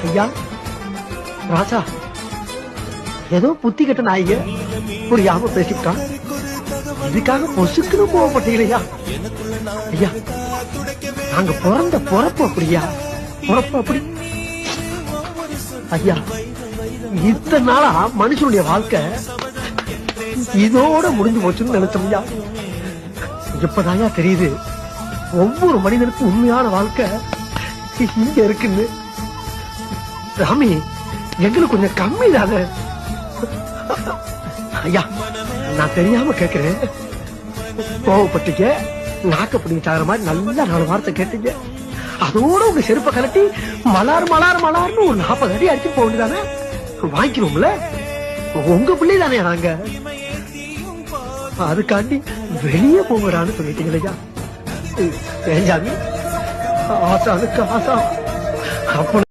ஐயா ராசா, ஏதோ புத்தி கட்ட நாய்ங்க புரியாம பேசிட்டான். இதுக்காக பொசுக்குன்னு போகப்பட்டீங்களா ஐயா? நாங்க பிறந்த பொறப்பு அப்படியா? பொறப்பு அப்படி ஐயா. இத்தனை நாளா மனுஷனுடைய வாழ்க்கை இதோட முடிஞ்சு போச்சுன்னு நினைச்சோம் ஐயா. இப்பதாயா தெரியுது ஒவ்வொரு மனிதனுக்கும் உண்மையான வாழ்க்கை இங்க இருக்குன்னு. ராமி, எங்களுக்கு கொஞ்சம் கம்மி தானே ஐயா. நான் தெரியாம கேக்குறேன், கோவப்பட்டீங்க, நாக்கப்படி சாகிற மாதிரி நல்லா 4 வார்த்தை கேட்டீங்க. அதோட உங்க செருப்பை கலட்டி மலார் மலார் மலார்னு ஒரு 40 அடி அடிச்சு போக வேண்டியதானே? வாங்கிக்கணும்ல, உங்க பிள்ளை தானே நாங்க. அதுக்காண்டி வெளியே போங்கடான்னு சொல்லிட்டீங்க ஐயா. ஏன் ஜாமி, ஆசானுக்கு ஆசா அப்ப